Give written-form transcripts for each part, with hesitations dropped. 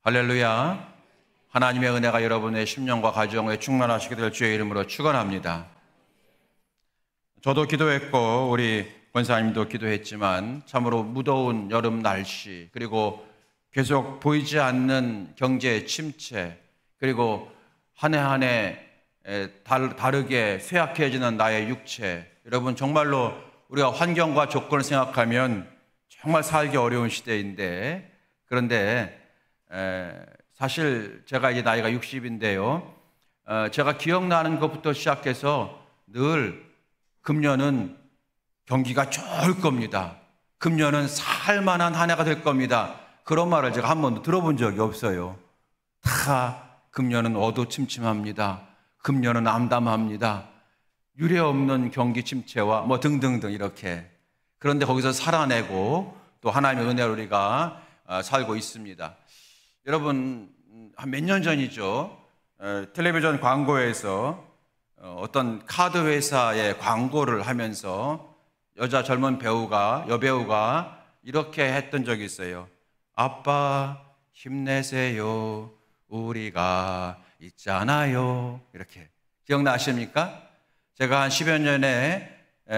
할렐루야. 하나님의 은혜가 여러분의 심령과 가정에 충만하시게 될 주의 이름으로 축원합니다. 저도 기도했고 우리 권사님도 기도했지만 참으로 무더운 여름 날씨, 그리고 계속 보이지 않는 경제 침체, 그리고 한 해 한 해 다르게 쇠약해지는 나의 육체, 여러분 정말로 우리가 환경과 조건을 생각하면 정말 살기 어려운 시대인데, 그런데 사실 제가 이제 나이가 60인데요. 제가 기억나는 것부터 시작해서 늘 금년은 경기가 좋을 겁니다. 금년은 살만한 한 해가 될 겁니다. 그런 말을 제가 한 번도 들어본 적이 없어요. 다 금년은 어두침침합니다. 금년은 암담합니다. 유례 없는 경기 침체와 뭐 등등등 이렇게. 그런데 거기서 살아내고 또 하나님의 은혜로 우리가 살고 있습니다. 여러분, 한 몇 년 전이죠. 텔레비전 광고에서 어떤 카드 회사의 광고를 하면서 여자 젊은 여배우가 이렇게 했던 적이 있어요. 아빠 힘내세요. 우리가 있잖아요. 이렇게. 기억나십니까? 제가 한 10여 년에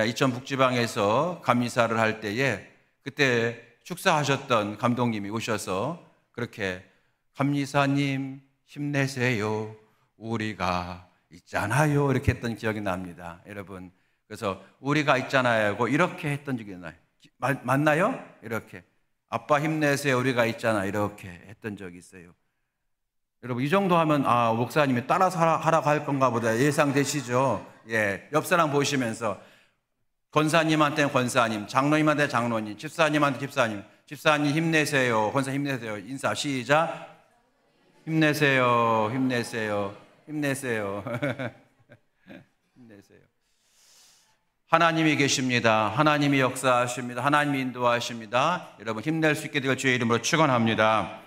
이천 북지방에서 감리사를 할 때에 그때 축사하셨던 감독님이 오셔서 그렇게 감리사님 힘내세요. 우리가 있잖아요. 이렇게 했던 기억이 납니다. 여러분. 그래서 우리가 있잖아요. 이렇게 했던 적이 나요. 맞나요? 이렇게. 아빠 힘내세요. 우리가 있잖아. 이렇게 했던 적이 있어요. 여러분, 이 정도 하면 목사님이 따라서 하라고 할 건가 보다 예상되시죠? 예. 옆 사람 보시면서 권사님한테는 권사님, 장로님한테 장로님, 집사님한테 집사님, 집사님 힘내세요. 권사 힘내세요. 인사 시작. 힘내세요. 힘내세요. 힘내세요. 힘내세요. 하나님이 계십니다. 하나님이 역사하십니다. 하나님이 인도하십니다. 여러분 힘낼 수 있게 될 주의 이름으로 축원합니다.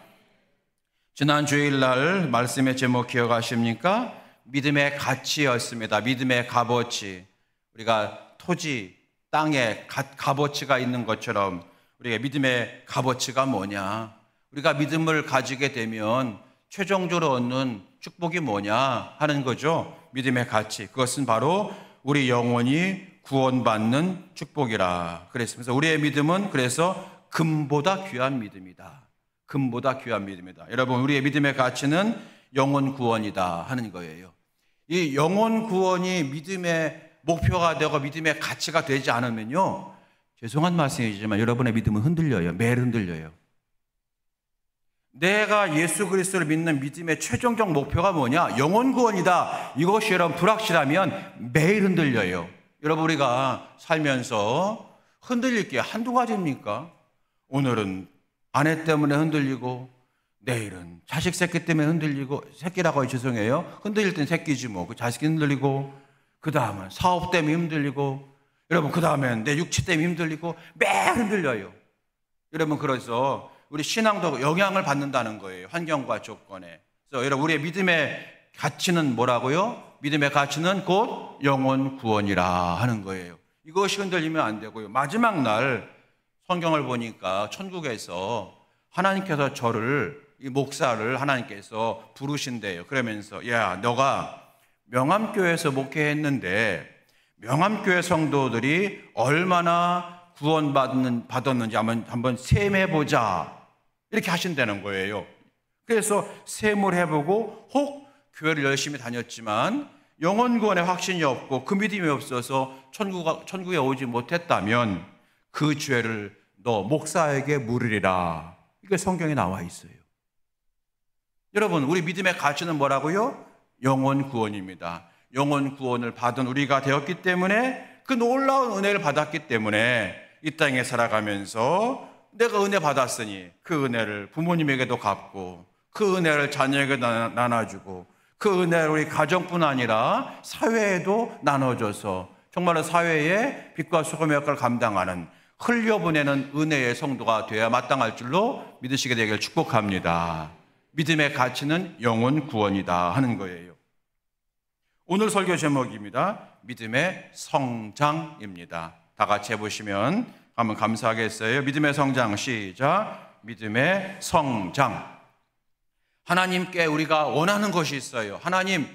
지난 주일날 말씀의 제목 기억하십니까? 믿음의 가치였습니다. 믿음의 값어치. 우리가 토지, 땅에 값어치가 있는 것처럼 우리가 믿음의 값어치가 뭐냐? 우리가 믿음을 가지게 되면 최종적으로 얻는 축복이 뭐냐 하는 거죠. 믿음의 가치. 그것은 바로 우리 영혼이 구원받는 축복이라 그랬습니다. 우리의 믿음은 그래서 금보다 귀한 믿음이다. 금보다 귀한 믿음이다. 여러분, 우리의 믿음의 가치는 영혼 구원이다 하는 거예요. 이 영혼 구원이 믿음의 목표가 되고 믿음의 가치가 되지 않으면요, 죄송한 말씀이지만 여러분의 믿음은 흔들려요. 매일 흔들려요. 내가 예수 그리스도를 믿는 믿음의 최종적 목표가 뭐냐? 영혼 구원이다. 이것이 여러분 불확실하면 매일 흔들려요. 여러분, 우리가 살면서 흔들릴 게 한두 가지입니까? 오늘은 아내 때문에 흔들리고, 내일은 자식 새끼 때문에 흔들리고, 새끼라고 죄송해요. 흔들릴 땐 새끼지 뭐. 그 자식이 흔들리고, 그 다음은 사업 때문에 흔들리고, 여러분 그 다음엔 내 육체 때문에 흔들리고, 매일 흔들려요. 여러분, 그래서 우리 신앙도 영향을 받는다는 거예요. 환경과 조건에. 그래서 여러분, 우리의 믿음의 가치는 뭐라고요? 믿음의 가치는 곧 영혼 구원이라 하는 거예요. 이것이 흔들리면 안 되고요. 마지막 날 성경을 보니까 천국에서 하나님께서 저를, 이 목사를 하나님께서 부르신대요. 그러면서 야, 너가 명암교회에서 목회했는데 명암교회 성도들이 얼마나 구원받았는지 한번 셈해보자. 이렇게 하신다는 거예요. 그래서 셈을 해보고 혹 교회를 열심히 다녔지만 영혼 구원의 확신이 없고 그 믿음이 없어서 천국에 오지 못했다면 그 죄를 너 목사에게 물으리라. 이게 성경에 나와 있어요. 여러분, 우리 믿음의 가치는 뭐라고요? 영혼 구원입니다. 영혼 구원을 받은 우리가 되었기 때문에, 그 놀라운 은혜를 받았기 때문에 이 땅에 살아가면서 내가 은혜 받았으니 그 은혜를 부모님에게도 갚고, 그 은혜를 자녀에게 나눠주고, 그 은혜를 우리 가정뿐 아니라 사회에도 나눠줘서 정말로 사회에 빛과 소금의 역할을 감당하는, 흘려보내는 은혜의 성도가 되어야 마땅할 줄로 믿으시게 되길 축복합니다. 믿음의 가치는 영혼 구원이다 하는 거예요. 오늘 설교 제목입니다. 믿음의 성장입니다. 다 같이 해보시면 한번 감사하겠어요. 믿음의 성장 시작. 믿음의 성장. 하나님께 우리가 원하는 것이 있어요. 하나님,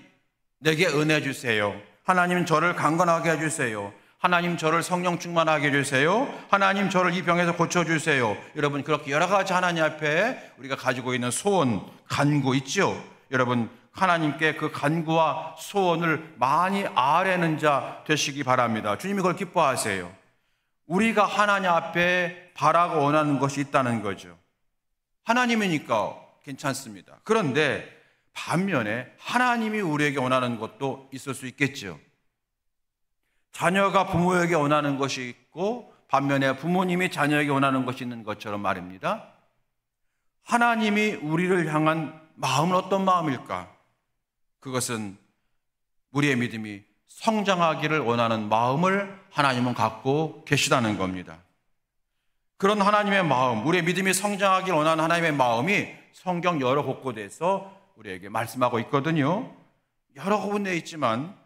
내게 은혜 주세요. 하나님, 저를 강건하게 해주세요. 하나님, 저를 성령 충만하게 해주세요. 하나님, 저를 이 병에서 고쳐주세요. 여러분, 그렇게 여러 가지 하나님 앞에 우리가 가지고 있는 소원, 간구 있죠? 여러분, 하나님께 그 간구와 소원을 많이 아뢰는 자 되시기 바랍니다. 주님이 그걸 기뻐하세요. 우리가 하나님 앞에 바라고 원하는 것이 있다는 거죠. 하나님이니까 괜찮습니다. 그런데 반면에 하나님이 우리에게 원하는 것도 있을 수 있겠죠. 자녀가 부모에게 원하는 것이 있고 반면에 부모님이 자녀에게 원하는 것이 있는 것처럼 말입니다. 하나님이 우리를 향한 마음은 어떤 마음일까? 그것은 우리의 믿음이 성장하기를 원하는 마음을 하나님은 갖고 계시다는 겁니다. 그런 하나님의 마음, 우리의 믿음이 성장하기를 원하는 하나님의 마음이 성경 여러 곳곳에서 우리에게 말씀하고 있거든요. 여러 군데 있지만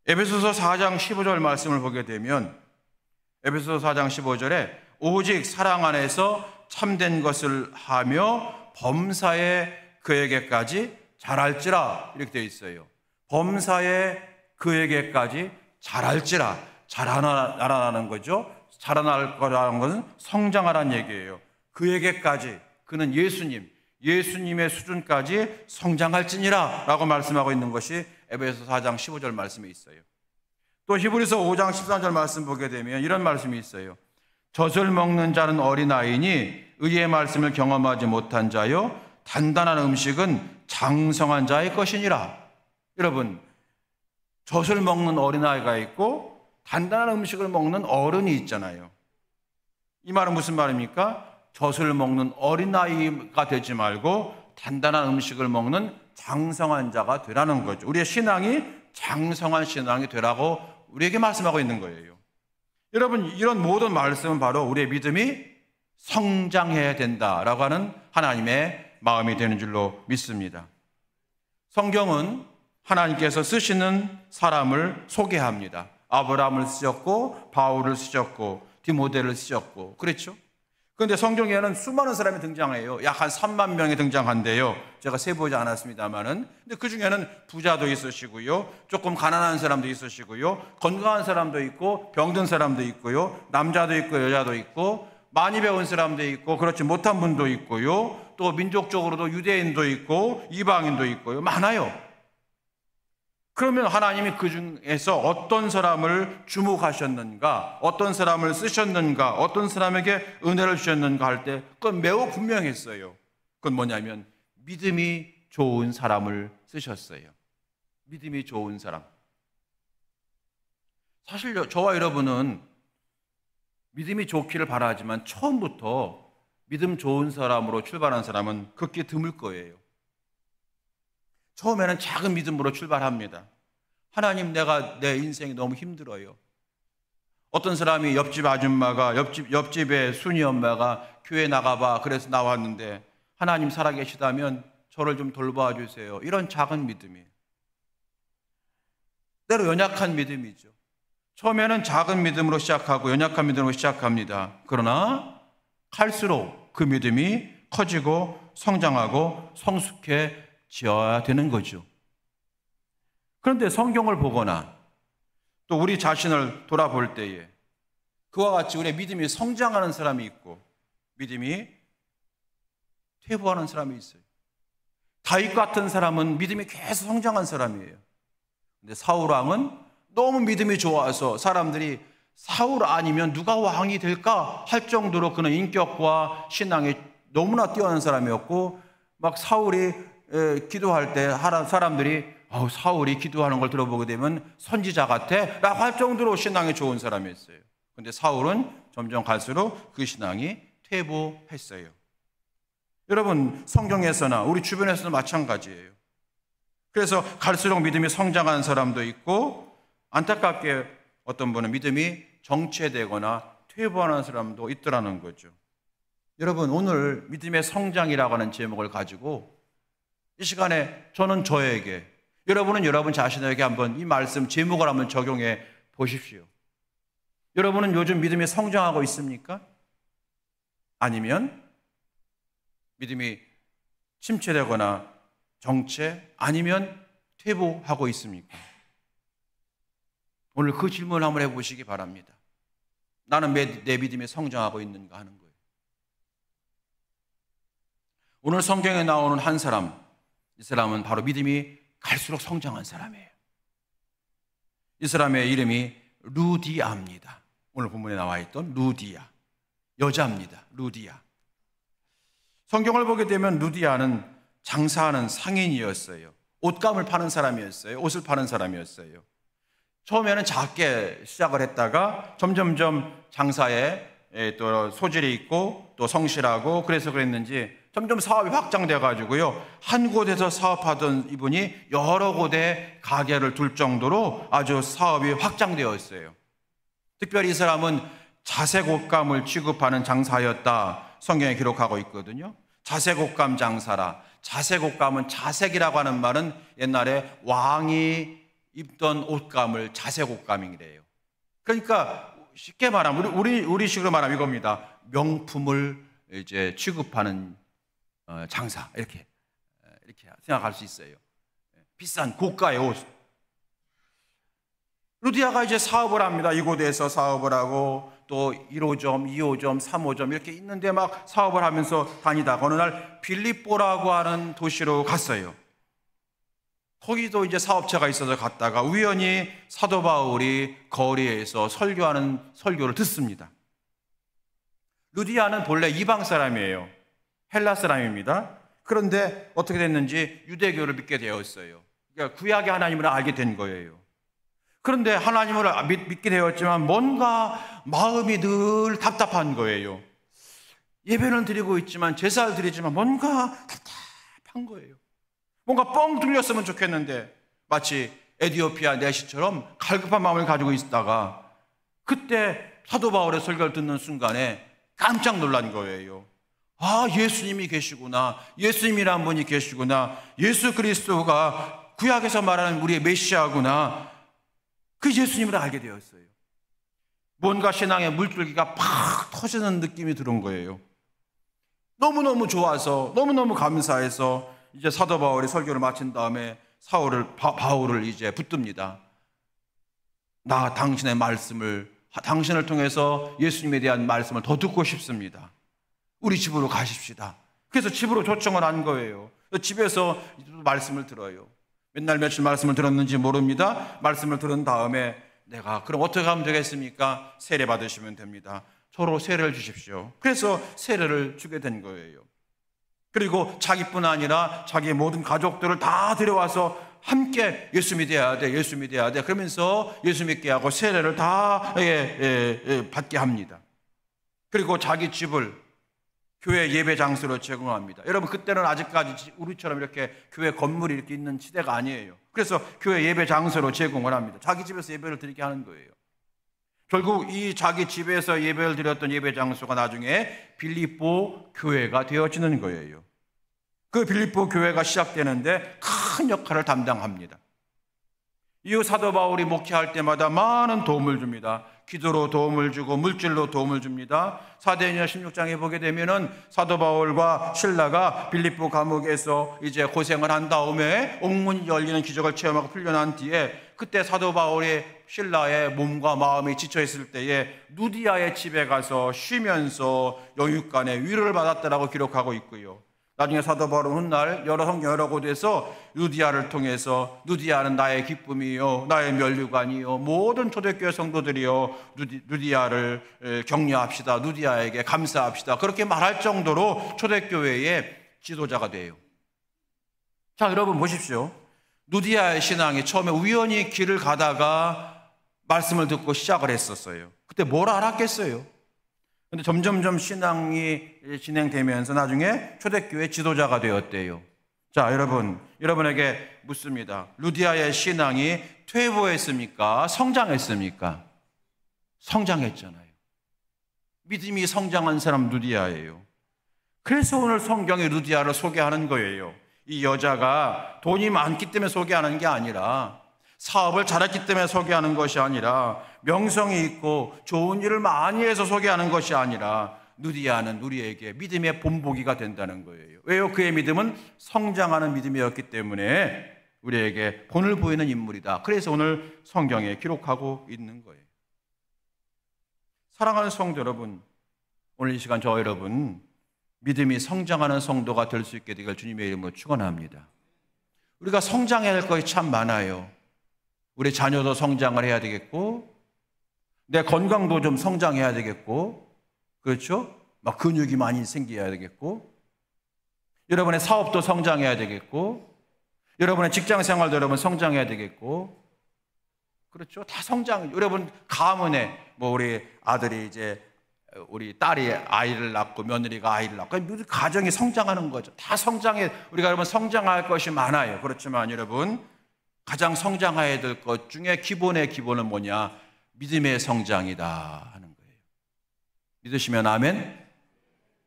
에베소서 4장 15절 말씀을 보게 되면 에베소서 4장 15절에 오직 사랑 안에서 참된 것을 하며 범사에 그에게까지 잘할지라 이렇게 되어 있어요. 범사에 그에게까지 잘할지라, 자라나라는 거죠. 자라날 거라는 것은 성장하라는 얘기예요. 그에게까지, 그는 예수님의 수준까지 성장할지니라 라고 말씀하고 있는 것이 에베소서 4장 15절 말씀에 있어요. 또 히브리서 5장 13절 말씀 보게 되면 이런 말씀이 있어요. 젖을 먹는 자는 어린아이니 의의 말씀을 경험하지 못한 자요 단단한 음식은 장성한 자의 것이니라. 여러분, 젖을 먹는 어린아이가 있고 단단한 음식을 먹는 어른이 있잖아요. 이 말은 무슨 말입니까? 젖을 먹는 어린아이가 되지 말고 단단한 음식을 먹는 장성한 자가 되라는 거죠. 우리의 신앙이 장성한 신앙이 되라고 우리에게 말씀하고 있는 거예요. 여러분, 이런 모든 말씀은 바로 우리의 믿음이 성장해야 된다라고 하는 하나님의 마음이 되는 줄로 믿습니다. 성경은 하나님께서 쓰시는 사람을 소개합니다. 아브라함을 쓰셨고 바울을 쓰셨고 디모데를 쓰셨고 그렇죠? 그런데 성경에는 수많은 사람이 등장해요. 약 한 3만 명이 등장한대요. 제가 세보지 않았습니다만은. 근데 그 중에는 부자도 있으시고요. 조금 가난한 사람도 있으시고요. 건강한 사람도 있고 병든 사람도 있고요. 남자도 있고 여자도 있고 많이 배운 사람도 있고 그렇지 못한 분도 있고요. 또 민족적으로도 유대인도 있고 이방인도 있고요. 많아요. 그러면 하나님이 그 중에서 어떤 사람을 주목하셨는가, 어떤 사람을 쓰셨는가, 어떤 사람에게 은혜를 주셨는가 할 때 그건 매우 분명했어요. 그건 뭐냐면 믿음이 좋은 사람을 쓰셨어요. 믿음이 좋은 사람. 사실 저와 여러분은 믿음이 좋기를 바라지만 처음부터 믿음 좋은 사람으로 출발한 사람은 극히 드물 거예요. 처음에는 작은 믿음으로 출발합니다. 하나님, 내가 내 인생이 너무 힘들어요. 어떤 사람이 옆집 아줌마가 옆집의 순이 엄마가 교회 나가봐 그래서 나왔는데 하나님 살아계시다면 저를 좀 돌봐 주세요. 이런 작은 믿음이에요. 때로 연약한 믿음이죠. 처음에는 작은 믿음으로 시작하고 연약한 믿음으로 시작합니다. 그러나 갈수록 그 믿음이 커지고 성장하고 성숙해져야 되는 거죠. 그런데 성경을 보거나 또 우리 자신을 돌아볼 때에 그와 같이 우리의 믿음이 성장하는 사람이 있고 믿음이 퇴보하는 사람이 있어요. 다윗 같은 사람은 믿음이 계속 성장한 사람이에요. 근데 사울 왕은 너무 믿음이 좋아서 사람들이 사울 아니면 누가 왕이 될까 할 정도로 그는 인격과 신앙이 너무나 뛰어난 사람이었고 막 사울이 기도할 때 사람들이 사울이 기도하는 걸 들어보게 되면 선지자 같아 라고 할 정도로 신앙이 좋은 사람이었어요. 그런데 사울은 점점 갈수록 그 신앙이 퇴보했어요. 여러분, 성경에서나 우리 주변에서도 마찬가지예요. 그래서 갈수록 믿음이 성장한 사람도 있고 안타깝게 어떤 분은 믿음이 정체되거나 퇴보하는 사람도 있더라는 거죠. 여러분, 오늘 믿음의 성장이라고 하는 제목을 가지고 이 시간에 저는 저에게, 여러분은 여러분 자신에게 한번 이 말씀 제목을 한번 적용해 보십시오. 여러분은 요즘 믿음이 성장하고 있습니까? 아니면 믿음이 침체되거나 정체 아니면 퇴보하고 있습니까? 오늘 그 질문을 한번 해보시기 바랍니다. 나는 내 믿음에 성장하고 있는가 하는 거예요. 오늘 성경에 나오는 한 사람, 이 사람은 바로 믿음이 갈수록 성장한 사람이에요. 이 사람의 이름이 루디아입니다. 오늘 본문에 나와 있던 루디아, 여자입니다. 루디아. 성경을 보게 되면 루디아는 장사하는 상인이었어요. 옷감을 파는 사람이었어요. 옷을 파는 사람이었어요. 처음에는 작게 시작을 했다가 점점점 장사에 또 소질이 있고 또 성실하고 그래서 그랬는지 점점 사업이 확장돼 가지고요, 한 곳에서 사업하던 이분이 여러 곳에 가게를 둘 정도로 아주 사업이 확장되었어요. 특별히 이 사람은 자색 옷감을 취급하는 장사였다, 성경에 기록하고 있거든요. 자색 옷감 장사라. 자색 옷감은, 자색이라고 하는 말은 옛날에 왕이 입던 옷감을 자색 옷감이래요. 그러니까 쉽게 말하면 우리식으로 말하면 이겁니다. 명품을 이제 취급하는 장사, 이렇게 생각할 수 있어요. 비싼 고가의 옷. 루디아가 이제 사업을 합니다. 이곳에서 사업을 하고 또 1호점, 2호점, 3호점 이렇게 있는데 막 사업을 하면서 다니다가 어느 날 빌립보라고 하는 도시로 갔어요. 거기도 이제 사업체가 있어서 갔다가 우연히 사도 바울이 거리에서 설교하는 설교를 듣습니다. 루디아는 본래 이방 사람이에요. 헬라 사람입니다. 그런데 어떻게 됐는지 유대교를 믿게 되었어요. 그러니까 구약의 하나님을 알게 된 거예요. 그런데 하나님을 믿게 되었지만 뭔가 마음이 늘 답답한 거예요. 예배는 드리고 있지만, 제사를 드리지만 뭔가 답답한 거예요. 뭔가 뻥 뚫렸으면 좋겠는데 마치 에티오피아 내시처럼 갈급한 마음을 가지고 있다가 그때 사도 바울의 설교를 듣는 순간에 깜짝 놀란 거예요. 아, 예수님이 계시구나. 예수님이란 분이 계시구나. 예수 그리스도가 구약에서 말하는 우리의 메시아구나. 그 예수님을 알게 되었어요. 뭔가 신앙의 물줄기가 팍 터지는 느낌이 들은 거예요. 너무너무 좋아서, 너무너무 감사해서 이제 사도 바울이 설교를 마친 다음에 바울을 이제 붙듭니다. 나 당신의 말씀을, 당신을 통해서 예수님에 대한 말씀을 더 듣고 싶습니다. 우리 집으로 가십시다. 그래서 집으로 초청을 한 거예요. 집에서 말씀을 들어요. 맨날 며칠 말씀을 들었는지 모릅니다. 말씀을 들은 다음에 내가 그럼 어떻게 하면 되겠습니까? 세례 받으시면 됩니다. 서로 세례를 주십시오. 그래서 세례를 주게 된 거예요. 그리고 자기뿐 아니라 자기의 모든 가족들을 다 데려와서 함께 예수 믿어야 돼, 예수 믿어야 돼 그러면서 예수 믿게 하고 세례를 다 받게 합니다. 그리고 자기 집을 교회 예배 장소로 제공합니다. 여러분, 그때는 아직까지 우리처럼 이렇게 교회 건물이 이렇게 있는 시대가 아니에요. 그래서 교회 예배 장소로 제공을 합니다. 자기 집에서 예배를 드리게 하는 거예요. 결국 이 자기 집에서 예배를 드렸던 예배 장소가 나중에 빌립보 교회가 되어지는 거예요. 그 빌립보 교회가 시작되는데 큰 역할을 담당합니다. 이후 사도 바울이 목회할 때마다 많은 도움을 줍니다. 기도로 도움을 주고 물질로 도움을 줍니다. 사도행전 16장에 보게 되면은 사도 바울과 실라가 빌립보 감옥에서 이제 고생을 한 다음에 옥문이 열리는 기적을 체험하고 풀려난 뒤에 그때 사도 바울이 실라의 몸과 마음이 지쳐 있을 때에 루디아의 집에 가서 쉬면서 영육간의 위로를 받았다라고 기록하고 있고요. 나중에 사도 바울은 훗날 여러 성경 여러 곳에서 루디아를 통해서 루디아는 나의 기쁨이요 나의 면류관이요 모든 초대교회 성도들이요 루디아를 격려합시다, 루디아에게 감사합시다 그렇게 말할 정도로 초대교회의 지도자가 돼요. 자, 여러분 보십시오. 루디아의 신앙이 처음에 우연히 길을 가다가 말씀을 듣고 시작을 했었어요. 그때 뭘 알았겠어요? 근데 점점점 신앙이 진행되면서 나중에 초대교회 지도자가 되었대요. 자, 여러분에게 묻습니다. 루디아의 신앙이 퇴보했습니까? 성장했습니까? 성장했잖아요. 믿음이 성장한 사람 루디아예요. 그래서 오늘 성경이 루디아를 소개하는 거예요. 이 여자가 돈이 많기 때문에 소개하는 게 아니라, 사업을 잘했기 때문에 소개하는 것이 아니라, 명성이 있고 좋은 일을 많이 해서 소개하는 것이 아니라, 누디아는 우리에게 믿음의 본보기가 된다는 거예요. 왜요? 그의 믿음은 성장하는 믿음이었기 때문에 우리에게 본을 보이는 인물이다. 그래서 오늘 성경에 기록하고 있는 거예요. 사랑하는 성도 여러분, 오늘 이 시간 저 여러분 믿음이 성장하는 성도가 될 수 있게 되길 주님의 이름으로 축원합니다. 우리가 성장해야 할 것이 참 많아요. 우리 자녀도 성장을 해야 되겠고, 내 건강도 좀 성장해야 되겠고, 그렇죠? 막 근육이 많이 생겨야 되겠고, 여러분의 사업도 성장해야 되겠고, 여러분의 직장 생활도 여러분 성장해야 되겠고, 그렇죠? 다 성장. 여러분 가문에 뭐 우리 아들이 이제 우리 딸이 아이를 낳고 며느리가 아이를 낳고 우리 가정이 성장하는 거죠. 다 성장해. 우리가 여러분 성장할 것이 많아요. 그렇지만 여러분 가장 성장해야 될 것 중에 기본의 기본은 뭐냐? 믿음의 성장이다 하는 거예요. 믿으시면 아멘.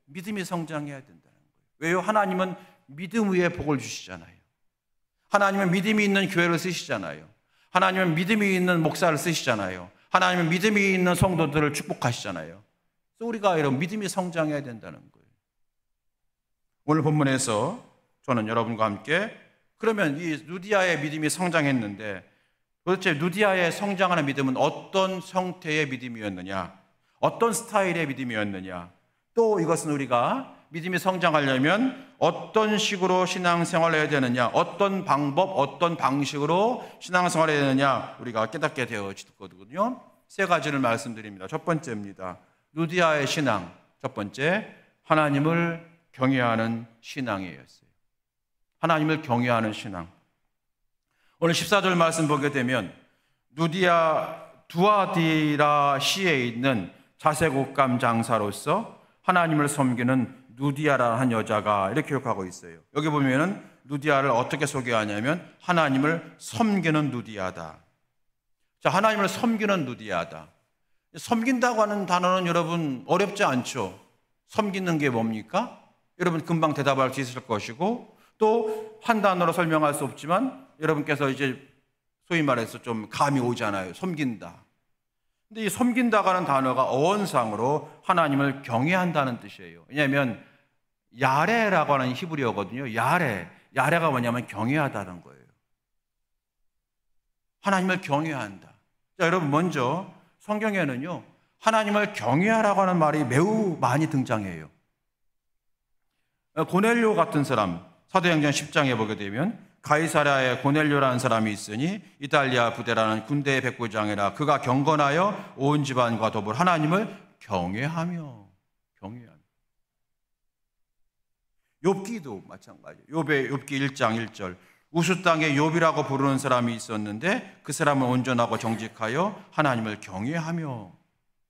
믿음이 성장해야 된다는 거예요. 왜요? 하나님은 믿음 위에 복을 주시잖아요. 하나님은 믿음이 있는 교회를 쓰시잖아요. 하나님은 믿음이 있는 목사를 쓰시잖아요. 하나님은 믿음이 있는 성도들을 축복하시잖아요. 그래서 우리가 이런 믿음이 성장해야 된다는 거예요. 오늘 본문에서 저는 여러분과 함께 그러면 이 누디아의 믿음이 성장했는데 도대체 누디아의 성장하는 믿음은 어떤 형태의 믿음이었느냐? 어떤 스타일의 믿음이었느냐? 또 이것은 우리가 믿음이 성장하려면 어떤 식으로 신앙생활을 해야 되느냐? 어떤 방법, 어떤 방식으로 신앙생활을 해야 되느냐? 우리가 깨닫게 되어지거든요. 세 가지를 말씀드립니다. 첫 번째입니다. 누디아의 신앙. 첫 번째, 하나님을 경외하는 신앙이었어요. 하나님을 경외하는 신앙. 오늘 14절 말씀 보게 되면 누디아 두아디라 시에 있는 자색옷감 장사로서 하나님을 섬기는 누디아라는 한 여자가 이렇게 기록하고 있어요. 여기 보면은 누디아를 어떻게 소개하냐면 하나님을 섬기는 누디아다. 자, 하나님을 섬기는 누디아다. 섬긴다고 하는 단어는 여러분 어렵지 않죠? 섬기는 게 뭡니까? 여러분 금방 대답할 수 있을 것이고 또 한 단어로 설명할 수 없지만 여러분께서 이제 소위 말해서 좀 감이 오잖아요. 섬긴다. 근데 이 섬긴다고 하는 단어가 어원상으로 하나님을 경외한다는 뜻이에요. 왜냐하면 야레라고 하는 히브리어거든요. 야레가 뭐냐면 경외하다는 거예요. 하나님을 경외한다. 자, 여러분 먼저 성경에는요 하나님을 경외하라고 하는 말이 매우 많이 등장해요. 고넬료 같은 사람, 사도행전 10장에 보게 되면 가이사랴에 고넬료라는 사람이 있으니 이탈리아 부대라는 군대의 백부장이라 그가 경건하여 온 집안과 더불어 하나님을 경외하며 욥기도 마찬가지예요. 욥기 1장 1절 우수 땅에 욥이라고 부르는 사람이 있었는데 그 사람은 온전하고 정직하여 하나님을 경외하며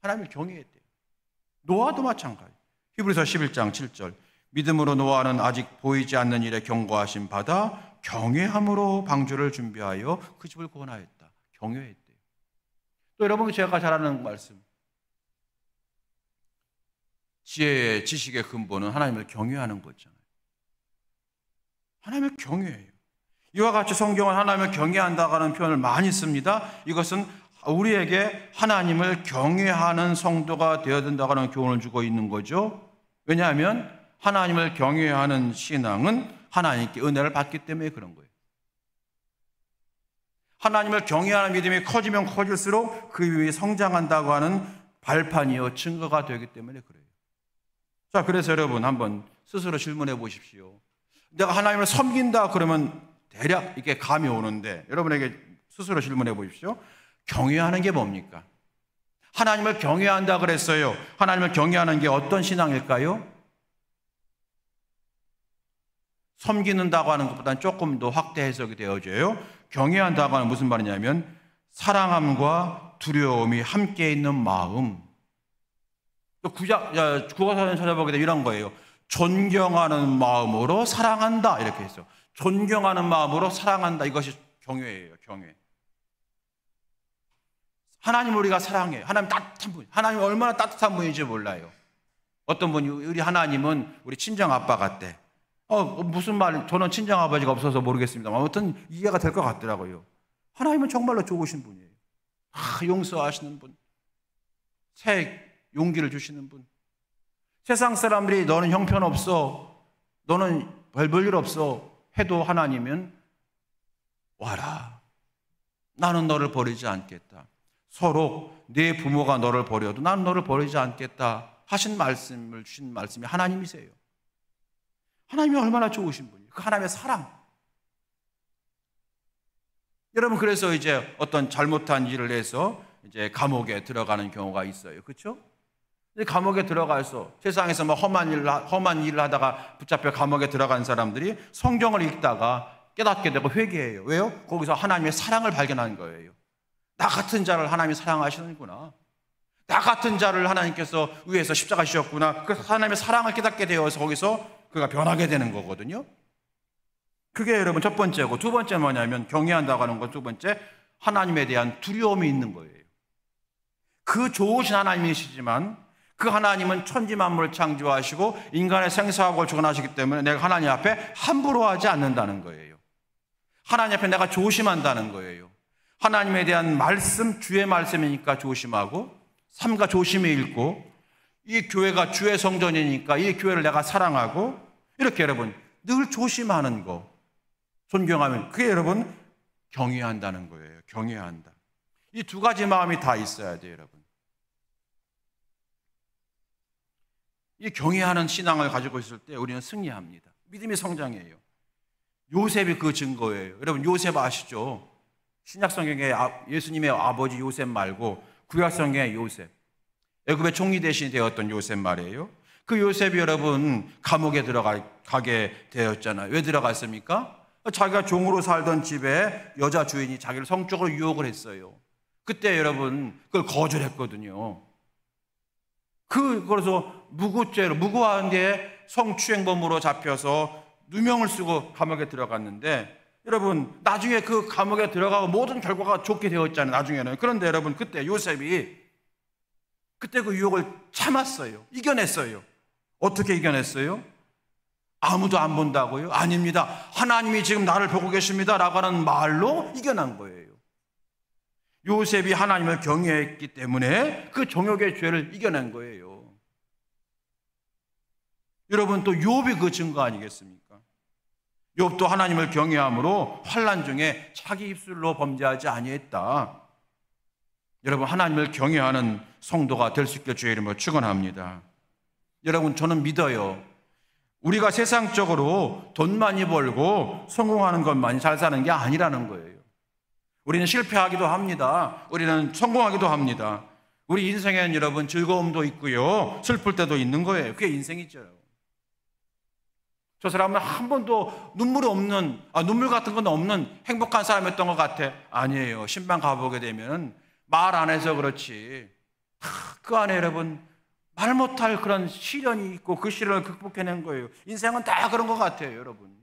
하나님을 경외했대요. 노아도 마찬가지. 히브리서 11장 7절 믿음으로 노아는 아직 보이지 않는 일에 경고하심 받아 경외함으로 방주를 준비하여 그 집을 구원하였다. 경외했대요. 또 여러분 제가 잘 아는 말씀 지혜의 지식의 근본은 하나님을 경외하는 거잖아요. 하나님을 경외해요. 이와 같이 성경은 하나님을 경외한다고 하는 표현을 많이 씁니다. 이것은 우리에게 하나님을 경외하는 성도가 되어야 된다고 하는 교훈을 주고 있는 거죠. 왜냐하면 하나님을 경외하는 신앙은 하나님께 은혜를 받기 때문에 그런 거예요. 하나님을 경외하는 믿음이 커지면 커질수록 그 믿음이 성장한다고 하는 발판이요 증거가 되기 때문에 그래요. 자, 그래서 여러분 한번 스스로 질문해 보십시오. 내가 하나님을 섬긴다 그러면 대략 이게 감이 오는데 여러분에게 스스로 질문해 보십시오. 경외하는 게 뭡니까? 하나님을 경외한다 그랬어요. 하나님을 경외하는 게 어떤 신앙일까요? 섬기는다고 하는 것보다는 조금 더 확대 해석이 되어져요. 경외한다고 하는 무슨 말이냐면 사랑함과 두려움이 함께 있는 마음. 또 국어사전 찾아보게 되면 이런 거예요. 존경하는 마음으로 사랑한다 이렇게 했어요. 존경하는 마음으로 사랑한다. 이것이 경외예요. 경외. 하나님을 우리가 사랑해요. 하나님 따뜻한 분. 하나님 얼마나 따뜻한 분인지 몰라요. 어떤 분이 우리 하나님은 우리 친정 아빠 같대. 무슨 말, 저는 친정 아버지가 없어서 모르겠습니다. 아무튼 이해가 될 것 같더라고요. 하나님은 정말로 좋으신 분이에요. 용서하시는 분, 새 용기를 주시는 분. 세상 사람들이 너는 형편없어, 너는 별 볼 일 없어 해도 하나님은 와라, 나는 너를 버리지 않겠다. 서로 네 부모가 너를 버려도 나는 너를 버리지 않겠다 하신 말씀을 주신 말씀이 하나님이세요. 하나님이 얼마나 좋으신 분이에요. 그 하나님의 사랑. 여러분, 그래서 이제 어떤 잘못한 일을 해서 이제 감옥에 들어가는 경우가 있어요. 그렇죠? 감옥에 들어가서 세상에서 뭐 험한 일을 하다가 붙잡혀 감옥에 들어간 사람들이 성경을 읽다가 깨닫게 되고 회개해요. 왜요? 거기서 하나님의 사랑을 발견한 거예요. 나 같은 자를 하나님이 사랑하시는구나. 나 같은 자를 하나님께서 위해서 십자가 지셨구나. 그래서 하나님의 사랑을 깨닫게 되어서 거기서 그가 변하게 되는 거거든요. 그게 여러분 첫 번째고, 두 번째 뭐냐면 경외한다고 하는 것. 두 번째, 하나님에 대한 두려움이 있는 거예요. 그 좋으신 하나님이시지만 그 하나님은 천지 만물을 창조하시고 인간의 생사하고 주관하시기 때문에 내가 하나님 앞에 함부로 하지 않는다는 거예요. 하나님 앞에 내가 조심한다는 거예요. 하나님에 대한 말씀, 주의 말씀이니까 조심하고, 삼가 조심히 읽고, 이 교회가 주의 성전이니까 이 교회를 내가 사랑하고, 이렇게 여러분 늘 조심하는 거, 존경하면, 그게 여러분 경외한다는 거예요. 경외한다. 이 두 가지 마음이 다 있어야 돼요, 여러분. 이 경외하는 신앙을 가지고 있을 때 우리는 승리합니다. 믿음이 성장해요. 요셉이 그 증거예요. 여러분, 요셉 아시죠? 신약 성경에 예수님의 아버지 요셉 말고 구약 성경의 요셉, 애굽의 총리 대신이 되었던 요셉 말이에요. 그 요셉이 여러분 감옥에 들어가게 되었잖아요. 왜 들어갔습니까? 자기가 종으로 살던 집에 여자 주인이 자기를 성적으로 유혹을 했어요. 그때 여러분 그걸 거절했거든요. 그래서 무고한데 성추행범으로 잡혀서 누명을 쓰고 감옥에 들어갔는데, 여러분 나중에 그 감옥에 들어가고 모든 결과가 좋게 되었잖아요, 나중에는. 그런데 여러분 그때 요셉이 그때 그 유혹을 참았어요. 이겨냈어요. 어떻게 이겨냈어요? 아무도 안 본다고요? 아닙니다. 하나님이 지금 나를 보고 계십니다 라고 하는 말로 이겨낸 거예요. 요셉이 하나님을 경외했기 때문에 그 정욕의 죄를 이겨낸 거예요. 여러분, 또 욥이 그 증거 아니겠습니까? 욥도 하나님을 경외함으로 환난 중에 자기 입술로 범죄하지 아니했다. 여러분, 하나님을 경외하는 성도가 될 수 있게 주의 이름으로 축원합니다. 여러분, 저는 믿어요. 우리가 세상적으로 돈 많이 벌고 성공하는 것만이 잘 사는 게 아니라는 거예요. 우리는 실패하기도 합니다. 우리는 성공하기도 합니다. 우리 인생에는 여러분 즐거움도 있고요, 슬플 때도 있는 거예요. 그게 인생이죠. 저 사람은 한 번도 눈물 같은 건 없는 행복한 사람이었던 것 같아. 아니에요. 신방 가보게 되면 말 안 해서 그렇지, 그 안에 여러분 말 못할 그런 시련이 있고 그 시련을 극복해낸 거예요. 인생은 다 그런 것 같아요, 여러분.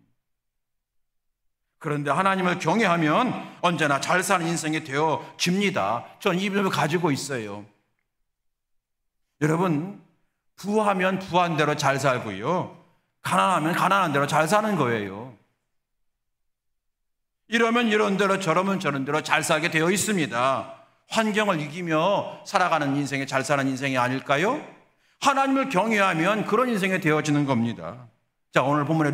그런데 하나님을 경외하면 언제나 잘 사는 인생이 되어집니다. 저는 이 믿음을 가지고 있어요. 여러분, 부하면 부한 대로 잘 살고요, 가난하면 가난한 대로 잘 사는 거예요. 이러면 이런 대로 저러면 저런 대로 잘 살게 되어 있습니다. 환경을 이기며 살아가는 인생이 잘 사는 인생이 아닐까요? 하나님을 경외하면 그런 인생이 되어지는 겁니다. 자, 오늘 본문의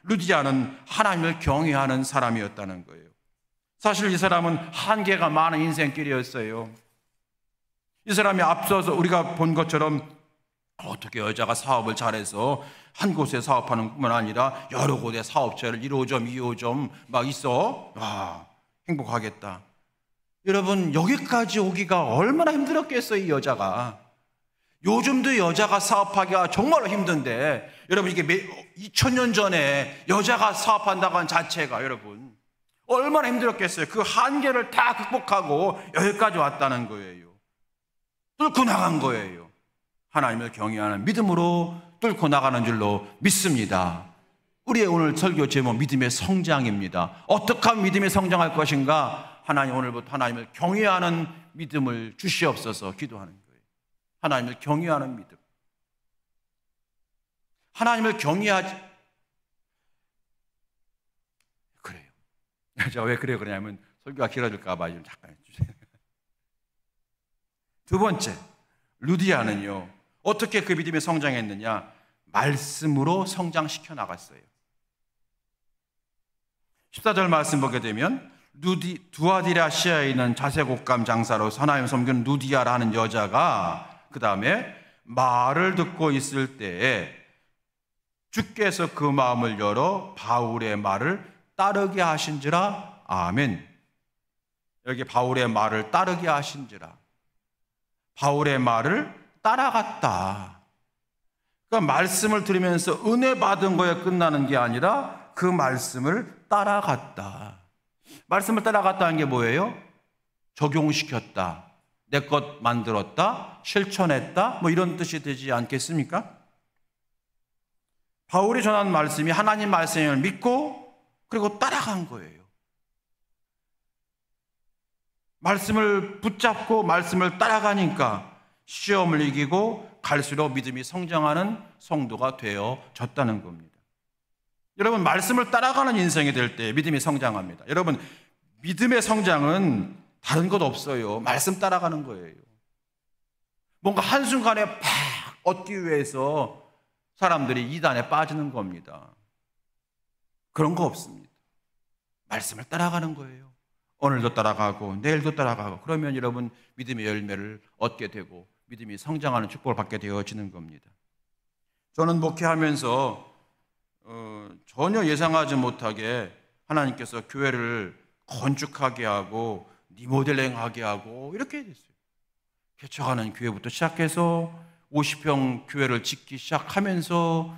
루디아는 하나님을 경외하는 사람이었다는 거예요. 사실 이 사람은 한계가 많은 인생길이었어요. 이 사람이 앞서서 우리가 본 것처럼 어떻게 여자가 사업을 잘해서 한 곳에 사업하는 뿐만 아니라 여러 곳에 사업체를 1호점, 2호점 막 있어. 와, 행복하겠다. 여러분, 여기까지 오기가 얼마나 힘들었겠어요, 이 여자가. 요즘도 여자가 사업하기가 정말로 힘든데, 여러분 이게 2000년 전에 여자가 사업한다고 하는 자체가 여러분 얼마나 힘들었겠어요. 그 한계를 다 극복하고 여기까지 왔다는 거예요. 뚫고 나간 거예요. 하나님을 경외하는 믿음으로 뚫고 나가는 줄로 믿습니다. 우리의 오늘 설교 제목 믿음의 성장입니다. 어떻게 하면 믿음이 성장할 것인가? 하나님, 오늘부터 하나님을 경외하는 믿음을 주시옵소서 기도하는 거예요. 하나님을 경외하는 믿음. 하나님을 경외하지. 그래요. 제가 왜 그래요 그러냐면 설교가 길어질까 봐 좀 잠깐 해주세요. 두 번째, 루디아는요, 어떻게 그 믿음이 성장했느냐? 말씀으로 성장시켜 나갔어요. 14절 말씀 보게 되면 두아디라 시아에 있는 자색옷감 장사로 하나님 섬기는 누디아라는 여자가 그 다음에 말을 듣고 있을 때에 주께서 그 마음을 열어 바울의 말을 따르게 하신지라. 아멘. 여기 바울의 말을 따르게 하신지라. 바울의 말을 따라갔다. 그러니까 말씀을 들으면서 은혜 받은 거에 끝나는 게 아니라 그 말씀을 따라갔다. 말씀을 따라갔다는 게 뭐예요? 적용시켰다, 내 것 만들었다, 실천했다, 뭐 이런 뜻이 되지 않겠습니까? 바울이 전한 말씀이 하나님 말씀을 믿고 그리고 따라간 거예요. 말씀을 붙잡고 말씀을 따라가니까 시험을 이기고 갈수록 믿음이 성장하는 성도가 되어졌다는 겁니다. 여러분, 말씀을 따라가는 인생이 될 때 믿음이 성장합니다. 여러분, 믿음의 성장은 다른 것 없어요. 말씀 따라가는 거예요. 뭔가 한순간에 팍 얻기 위해서 사람들이 이단에 빠지는 겁니다. 그런 거 없습니다. 말씀을 따라가는 거예요. 오늘도 따라가고 내일도 따라가고 그러면 여러분 믿음의 열매를 얻게 되고 믿음이 성장하는 축복을 받게 되어지는 겁니다. 저는 목회하면서 전혀 예상하지 못하게 하나님께서 교회를 건축하게 하고 리모델링하게 하고 이렇게 됐어요. 개척하는 교회부터 시작해서 50평 교회를 짓기 시작하면서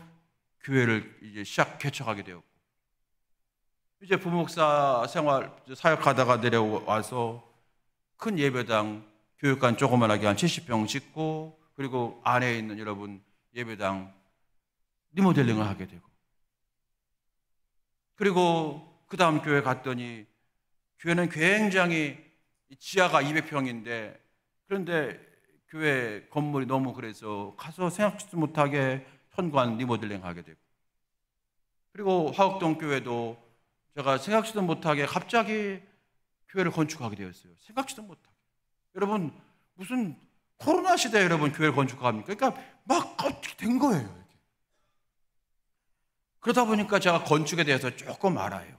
교회를 이제 개척하게 되었고, 이제 부목사 생활 사역하다가 내려와서 큰 예배당 교육관 조그만하게 한 70평 짓고, 그리고 안에 있는 여러분 예배당 리모델링을 하게 되고, 그리고 그 다음 교회 갔더니 교회는 굉장히 지하가 200평인데 그런데 교회 건물이 너무 그래서 가서 생각지도 못하게 현관 리모델링 하게 되고, 그리고 화곡동 교회도 제가 생각지도 못하게 갑자기 교회를 건축하게 되었어요. 생각지도 못하게. 여러분, 무슨 코로나 시대에 여러분 교회를 건축합니까? 그러니까 막 어떻게 된 거예요. 이렇게. 그러다 보니까 제가 건축에 대해서 조금 알아요.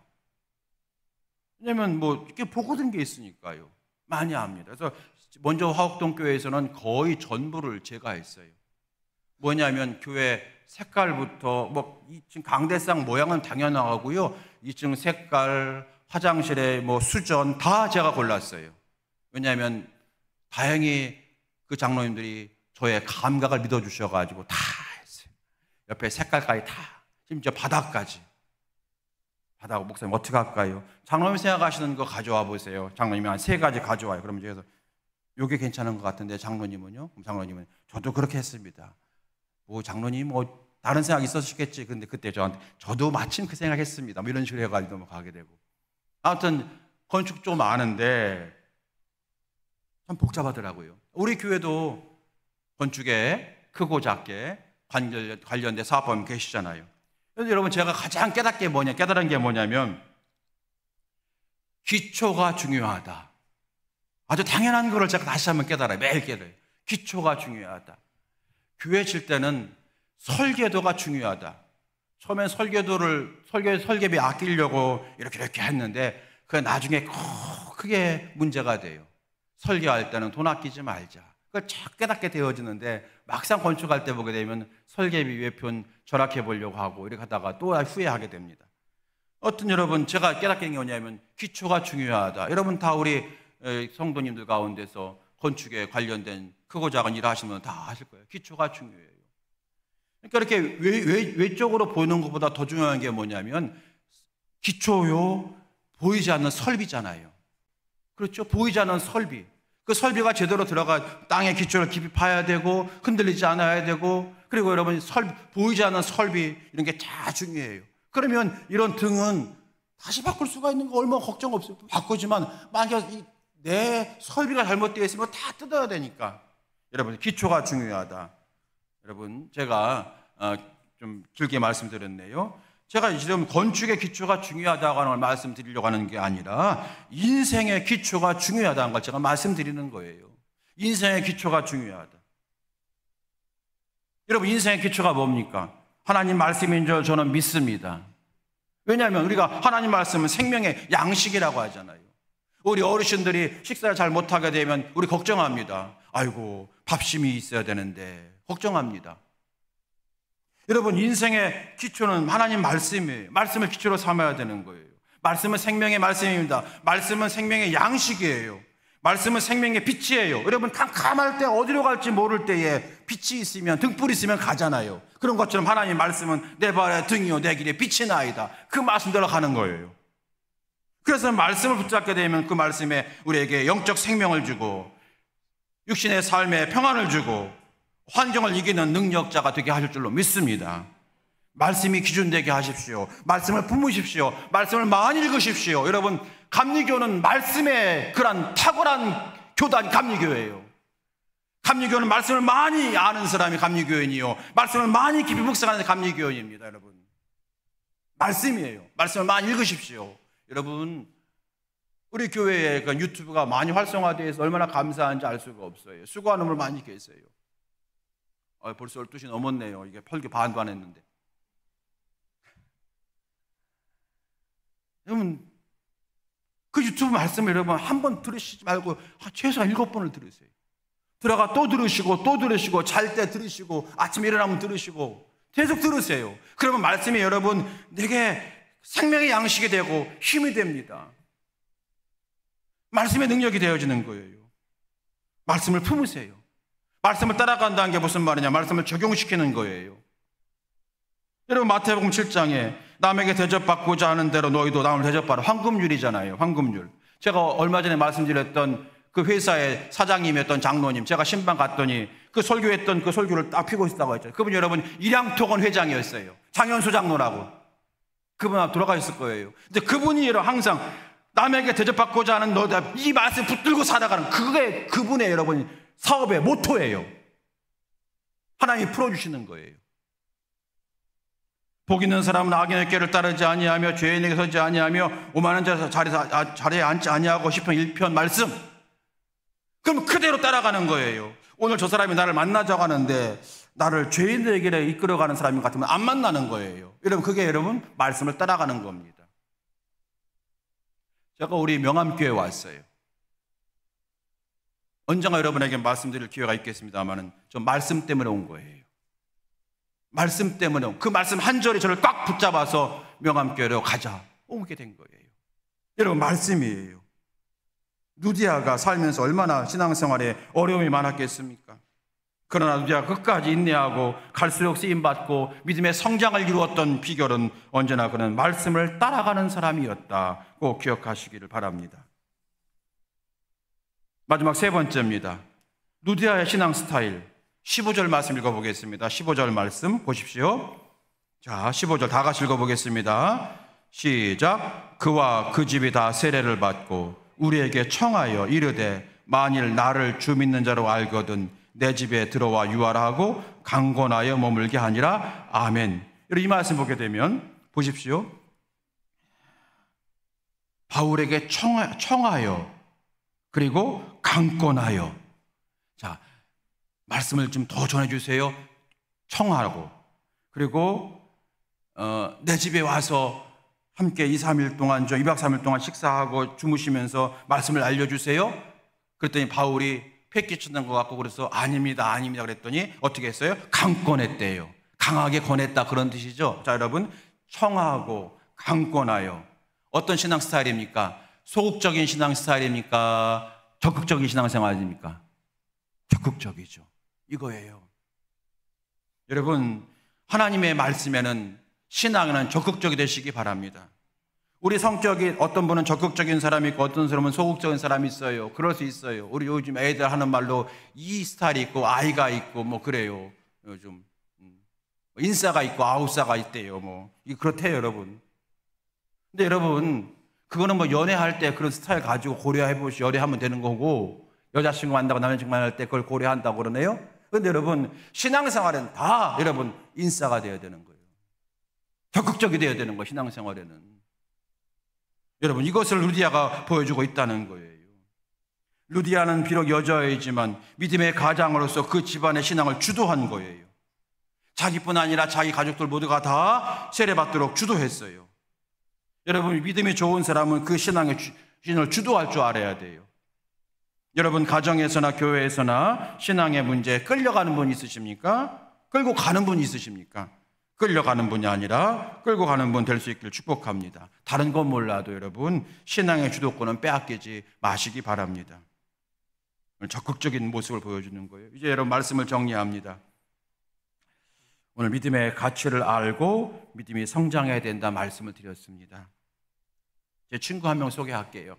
왜냐면 뭐 이렇게 보고든 게 있으니까요. 많이 압니다. 그래서 먼저 화곡동 교회에서는 거의 전부를 제가 했어요. 뭐냐면 교회 색깔부터 뭐 2층 강대상 모양은 당연하고요. 2층 색깔, 화장실의 뭐 수전 다 제가 골랐어요. 왜냐하면 다행히 그 장로님들이 저의 감각을 믿어주셔가지고 다 했어요. 옆에 색깔까지 다, 심지어 바닥까지. 바닥 목사님 어떻게 할까요? 장로님 생각하시는 거 가져와 보세요. 장로님이 한 3가지 가져와요. 그러면 제가 요게 괜찮은 것 같은데 장로님은요? 그럼 장로님은 저도 그렇게 했습니다. 뭐 장로님 뭐 다른 생각 있었겠지. 근데 그때 저한테 저도 마침 그 생각했습니다. 뭐 이런 식으로 해가지고 가게 되고. 아무튼 건축 좀 아는데 참 복잡하더라고요. 우리 교회도 건축에 크고 작게 관련된 사업하면 계시잖아요. 그런데 여러분 제가 가장 깨달은 게 뭐냐면 기초가 중요하다. 아주 당연한 거를 제가 다시 한번 깨달아요. 매일 깨달아요. 기초가 중요하다. 교회 질 때는 설계도가 중요하다. 처음엔 설계비 아끼려고 이렇게 했는데 그게 나중에 크게 문제가 돼요. 설계할 때는 돈 아끼지 말자. 그걸 쫙 깨닫게 되어지는데 막상 건축할 때 보게 되면 설계비 외편 절약해 보려고 하고 이렇게 하다가 또 후회하게 됩니다. 어떤 여러분 제가 깨닫게 된 게 뭐냐면 기초가 중요하다. 여러분 다 우리 성도님들 가운데서 건축에 관련된 크고 작은 일 하시는 분 다 아실 거예요. 기초가 중요해요. 그러니까 이렇게 외적으로 보이는 것보다 더 중요한 게 뭐냐면 기초요, 보이지 않는 설비잖아요. 그렇죠? 보이지 않는 설비. 그 설비가 제대로 들어가 땅의 기초를 깊이 파야 되고 흔들리지 않아야 되고, 그리고 여러분 보이지 않는 설비 이런 게 다 중요해요. 그러면 이런 등은 다시 바꿀 수가 있는 거 얼마나 걱정 없어요. 바꾸지만 만약에 내 설비가 잘못되어 있으면 다 뜯어야 되니까. 여러분 기초가 중요하다. 여러분 제가 좀 길게 말씀드렸네요. 제가 지금 건축의 기초가 중요하다고 하는 걸 말씀드리려고 하는 게 아니라 인생의 기초가 중요하다는 걸 제가 말씀드리는 거예요. 인생의 기초가 중요하다. 여러분, 인생의 기초가 뭡니까? 하나님 말씀인 줄 저는 믿습니다. 왜냐하면 우리가 하나님 말씀은 생명의 양식이라고 하잖아요. 우리 어르신들이 식사를 잘 못하게 되면 우리 걱정합니다. 아이고, 밥심이 있어야 되는데 걱정합니다. 여러분, 인생의 기초는 하나님 말씀이에요. 말씀을 기초로 삼아야 되는 거예요. 말씀은 생명의 말씀입니다. 말씀은 생명의 양식이에요. 말씀은 생명의 빛이에요. 여러분, 캄캄할 때 어디로 갈지 모를 때에 빛이 있으면, 등불이 있으면 가잖아요. 그런 것처럼 하나님 말씀은 내 발의 등이요 내 길에 빛이 나이다. 그 말씀대로 가는 거예요. 그래서 말씀을 붙잡게 되면 그 말씀에 우리에게 영적 생명을 주고 육신의 삶에 평안을 주고 환경을 이기는 능력자가 되게 하실 줄로 믿습니다. 말씀이 기준되게 하십시오. 말씀을 품으십시오. 말씀을 많이 읽으십시오. 여러분, 감리교는 말씀의 그런 탁월한 교단 감리교예요. 감리교는 말씀을 많이 아는 사람이 감리교인이요, 말씀을 많이 깊이 묵상하는 감리교인입니다. 여러분, 말씀이에요. 말씀을 많이 읽으십시오. 여러분, 우리 교회에 그 유튜브가 많이 활성화되어 있어서 얼마나 감사한지 알 수가 없어요. 수고하는 분 많이 계세요. 벌써 12시 넘었네요. 이게 펄게 반도 안 했는데. 여러분, 그 유튜브 말씀을 여러분 한 번 들으시지 말고 최소한 7번을 들으세요. 들어가 또 들으시고 또 들으시고 잘 때 들으시고 아침에 일어나면 들으시고 계속 들으세요. 그러면 말씀이 여러분 내게 생명의 양식이 되고 힘이 됩니다. 말씀의 능력이 되어지는 거예요. 말씀을 품으세요. 말씀을 따라간다는 게 무슨 말이냐? 말씀을 적용시키는 거예요. 여러분, 마태복음 7장에 남에게 대접받고자 하는 대로 너희도 남을 대접받아. 황금률이잖아요. 황금률. 제가 얼마 전에 말씀드렸던 그 회사의 사장님이었던 장로님, 제가 신방 갔더니 그 설교했던 그 설교를 딱 피고 있다고 했죠. 그분이 여러분 일양토건 회장이었어요. 장현수 장로라고. 그분 아마 돌아가 있을 거예요. 근데 그분이 항상 남에게 대접받고자 하는 너희들 이 말씀 붙들고 살아가는 그게 그분의 여러분 사업의 모토예요. 하나님이 풀어주시는 거예요. 복 있는 사람은 악인의 꾀를 따르지 아니하며 죄인에게 서지 아니하며 오만한 자리에 앉지 아니하고 시편 1편 말씀. 그럼 그대로 따라가는 거예요. 오늘 저 사람이 나를 만나자고 하는데 나를 죄인들에게 이끌어가는 사람인 것 같으면 안 만나는 거예요. 여러분, 그게 여러분 말씀을 따라가는 겁니다. 제가 우리 명암교회에 왔어요. 언젠가 여러분에게 말씀드릴 기회가 있겠습니다만은 저 말씀 때문에 온 거예요. 말씀 때문에 그 말씀 한 절이 저를 꽉 붙잡아서 명암교회로 가자 오게 된 거예요. 여러분, 말씀이에요. 누디아가 살면서 얼마나 신앙생활에 어려움이 많았겠습니까? 그러나 누디아가 끝까지 인내하고 갈수록 쓰임받고 믿음의 성장을 이루었던 비결은 언제나 그는 말씀을 따라가는 사람이었다. 꼭 기억하시기를 바랍니다. 마지막 세 번째입니다. 누디아의 신앙 스타일. 15절 말씀 읽어보겠습니다. 15절 말씀 보십시오. 자, 15절 다 같이 읽어보겠습니다. 시작. 그와 그 집이 다 세례를 받고 우리에게 청하여 이르되 만일 나를 주 믿는 자로 알거든 내 집에 들어와 유하라고 강권하여 머물게 하니라. 아멘. 여러분, 이 말씀 보게 되면 보십시오. 바울에게 청하여 그리고 강권하여. 자, 말씀을 좀 더 전해주세요. 청하고 그리고 내 집에 와서 함께 2, 3일 동안 2박 3일 동안 식사하고 주무시면서 말씀을 알려주세요. 그랬더니 바울이 패기쳤던 것 같고 그래서 아닙니다 그랬더니 어떻게 했어요? 강권했대요. 강하게 권했다 그런 뜻이죠. 자, 여러분, 청하고 강권하여. 어떤 신앙 스타일입니까? 소극적인 신앙 스타일입니까? 적극적인 신앙생활입니까? 적극적이죠. 이거예요. 여러분, 하나님의 말씀에는 신앙에는 적극적이 되시기 바랍니다. 우리 성격이 어떤 분은 적극적인 사람이 있고 어떤 사람은 소극적인 사람이 있어요. 그럴 수 있어요. 우리 요즘 애들 하는 말로 이 스타일이 있고 아이가 있고 뭐 그래요. 요즘 인싸가 있고 아웃싸가 있대요. 뭐 그렇대요, 여러분. 근데 여러분, 그거는 뭐 연애할 때 그런 스타일 가지고 고려해 보시고 연애하면 되는 거고, 여자친구 만나고 남자친구 만날 때 그걸 고려한다고 그러네요. 그런데 여러분, 신앙생활은 다 여러분 인싸가 되어야 되는 거예요. 적극적이 되어야 되는 거예요. 신앙생활에는. 여러분, 이것을 루디아가 보여주고 있다는 거예요. 루디아는 비록 여자이지만 믿음의 가장으로서 그 집안의 신앙을 주도한 거예요. 자기뿐 아니라 자기 가족들 모두가 다 세례받도록 주도했어요. 여러분, 믿음이 좋은 사람은 그 신앙의 신을 주도할 줄 알아야 돼요. 여러분, 가정에서나 교회에서나 신앙의 문제에 끌려가는 분 있으십니까? 끌고 가는 분 있으십니까? 끌려가는 분이 아니라 끌고 가는 분 될 수 있기를 축복합니다. 다른 건 몰라도 여러분, 신앙의 주도권은 빼앗기지 마시기 바랍니다. 적극적인 모습을 보여주는 거예요. 이제 여러분, 말씀을 정리합니다. 오늘 믿음의 가치를 알고 믿음이 성장해야 된다 말씀을 드렸습니다. 제 친구 한 명 소개할게요.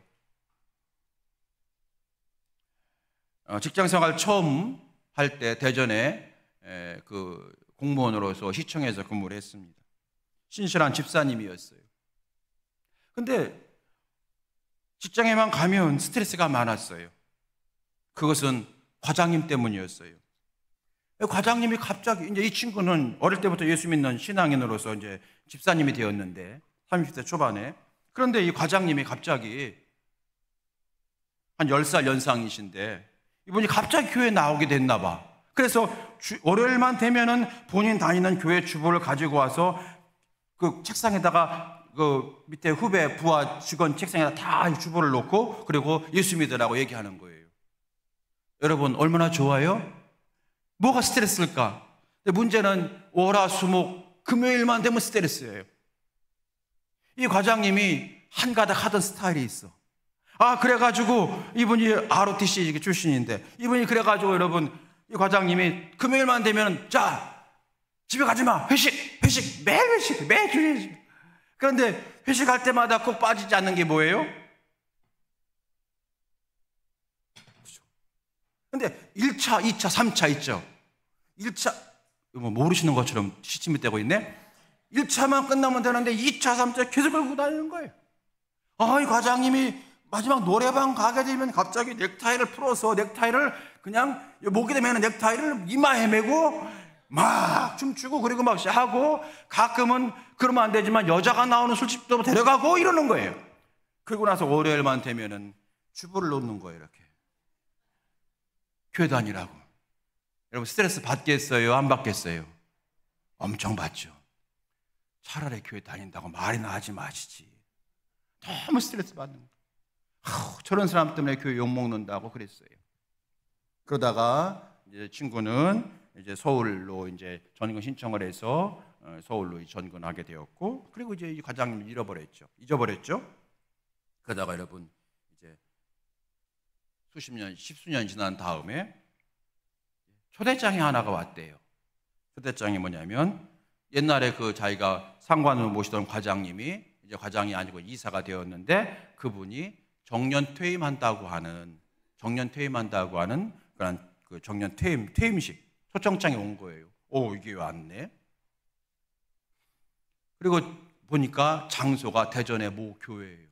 직장생활 처음 할 때 대전에 그 공무원으로서 시청에서 근무를 했습니다. 신실한 집사님이었어요. 근데 직장에만 가면 스트레스가 많았어요. 그것은 과장님 때문이었어요. 과장님이 갑자기, 이제 이 친구는 어릴 때부터 예수 믿는 신앙인으로서 이제 집사님이 되었는데 30대 초반에, 그런데 이 과장님이 갑자기 한 10살 연상이신데 이분이 갑자기 교회에 나오게 됐나 봐. 그래서 월요일만 되면은 본인 다니는 교회 주보를 가지고 와서 그 책상에다가 그 밑에 후배 부하 직원 책상에다 다 주보를 놓고 그리고 예수 믿으라고 얘기하는 거예요. 여러분, 얼마나 좋아요? 뭐가 스트레스일까? 근데 문제는 월화수목 금요일만 되면 스트레스예요. 이 과장님이 한가닥 하던 스타일이 있어. 그래가지고 이분이 ROTC 출신인데 이분이 그래가지고 여러분, 이 과장님이 금요일만 되면 자, 집에 가지 마. 회식, 매일 회식, 매일 회식. 그런데 회식할 때마다 꼭 빠지지 않는 게 뭐예요? 근데 1차, 2차, 3차 있죠. 1차, 뭐 모르시는 것처럼 시침이 떼고 있네. 1차만 끝나면 되는데 2차, 3차 계속 끌고 다니는 거예요. 이 과장님이 마지막 노래방 가게 되면 갑자기 넥타이를 풀어서 넥타이를 그냥 목이 되면 넥타이를 이마에 메고 막 춤추고 그리고 막 하고, 가끔은 그러면 안 되지만 여자가 나오는 술집도 데려가고 이러는 거예요. 그리고 나서 월요일만 되면은 주부를 놓는 거예요. 이렇게 교회 다니라고. 여러분, 스트레스 받겠어요? 안 받겠어요? 엄청 받죠. 차라리 교회 다닌다고 말이나 하지 마시지. 너무 스트레스 받는 거예요. 저런 사람 때문에 교회 욕먹는다고 그랬어요. 그러다가 이제 친구는 이제 서울로 이제 전근 신청을 해서 서울로 전근하게 되었고, 그리고 이제 이 과장님을 잊어버렸죠. 그러다가 여러분, 이제 십수년 지난 다음에 초대장이 하나가 왔대요. 초대장이 뭐냐면, 옛날에 그 자기가 상관으로 모시던 과장님이 이제 과장이 아니고 이사가 되었는데, 그분이 정년 퇴임한다고 하는 그런 그 정년 퇴임식 초청장이 온 거예요. 이게 왔네. 그리고 보니까 장소가 대전의 모 교회예요.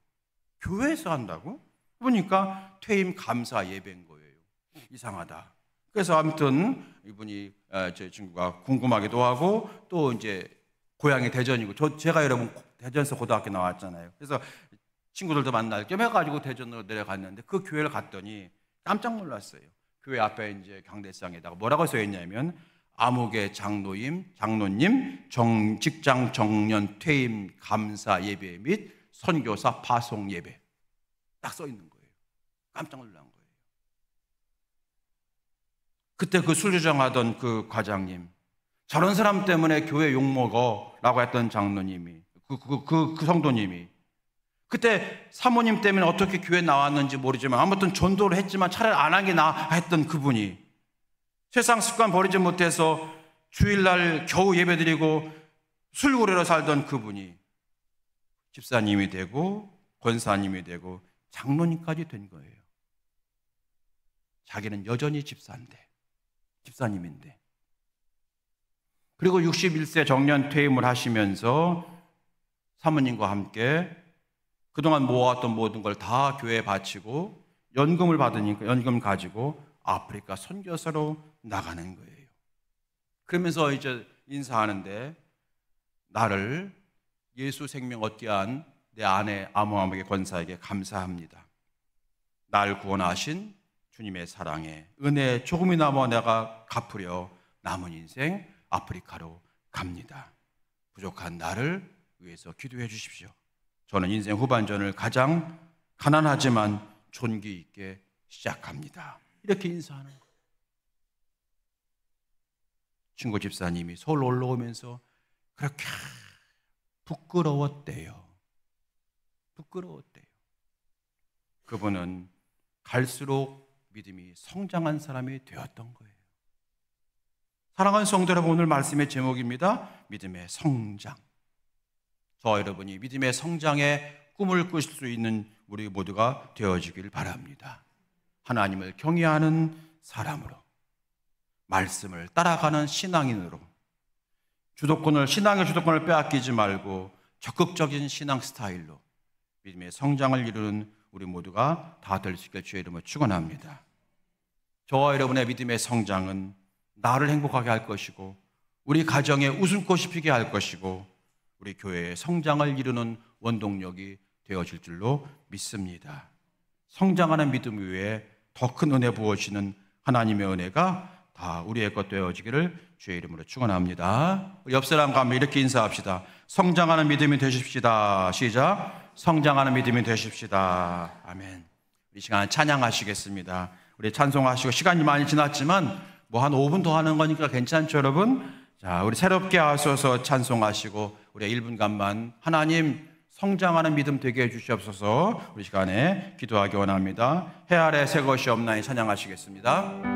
교회에서 한다고? 보니까 퇴임 감사 예배인 거예요. 이상하다. 그래서 아무튼 이분이, 제 친구가 궁금하기도 하고, 또 이제 고향이 대전이고, 제가 여러분 대전에서 고등학교 나왔잖아요. 그래서 친구들도 만날 겸 해가지고 대전으로 내려갔는데, 그 교회를 갔더니 깜짝 놀랐어요. 교회 앞에 이제 경대상에다가 뭐라고 써 있냐면, 아무개 장로님 직장 정년 퇴임 감사 예배 및 선교사 파송 예배, 딱 써 있는 거예요. 깜짝 놀란 거예요. 그때 그 술 주정하던 그 과장님, 저런 사람 때문에 교회 욕먹어 라고 했던 장로님이, 그 성도님이, 그때 사모님 때문에 어떻게 교회 나왔는지 모르지만 아무튼 전도를 했지만 차라리 안 한 게 나아 했던 그분이, 세상 습관 버리지 못해서 주일날 겨우 예배드리고 술고래로 살던 그분이 집사님이 되고 권사님이 되고 장로님까지 된 거예요. 자기는 여전히 집사님인데. 그리고 61세 정년 퇴임을 하시면서 사모님과 함께 그동안 모아왔던 모든 걸 다 교회에 바치고 연금을 받으니까 연금 가지고 아프리카 선교사로 나가는 거예요. 그러면서 이제 인사하는데, 나를 예수 생명 얻게 한 내 아내 아모함에게 권사에게 감사합니다. 날 구원하신 주님의 사랑에 은혜 조금이나마 내가 갚으려 남은 인생 아프리카로 갑니다. 부족한 나를 위해서 기도해 주십시오. 저는 인생 후반전을 가장 가난하지만 존귀 있게 시작합니다. 이렇게 인사하는 거예요. 친구 집사님이 서울 올라오면서 그렇게 부끄러웠대요. 그분은 갈수록 믿음이 성장한 사람이 되었던 거예요. 사랑하는 성도 여러분, 오늘 말씀의 제목입니다. 믿음의 성장. 저와 여러분이 믿음의 성장에 꿈을 꾸실 수 있는 우리 모두가 되어지길 바랍니다. 하나님을 경외하는 사람으로, 말씀을 따라가는 신앙인으로, 신앙의 주도권을 빼앗기지 말고 적극적인 신앙 스타일로 믿음의 성장을 이루는 우리 모두가 다 될 수 있길 주의 이름으로 축원합니다. 저와 여러분의 믿음의 성장은 나를 행복하게 할 것이고, 우리 가정에 웃음꽃이 피게 할 것이고, 우리 교회의 성장을 이루는 원동력이 되어질 줄로 믿습니다. 성장하는 믿음 위에 더 큰 은혜 부어지는 하나님의 은혜가 다 우리의 것 되어지기를 주의 이름으로 축원합니다. 우리 옆 사람과 함께 이렇게 인사합시다. 성장하는 믿음이 되십시다. 시작. 성장하는 믿음이 되십시다. 아멘. 이 시간 찬양하시겠습니다. 우리 찬송하시고, 시간이 많이 지났지만 뭐 한 5분 더 하는 거니까 괜찮죠, 여러분? 자, 우리 새롭게 하셔서 찬송하시고, 우리 1분간만 하나님 성장하는 믿음 되게 해주시옵소서. 우리 시간에 기도하기 원합니다. 해 아래 새 것이 없나니 찬양하시겠습니다.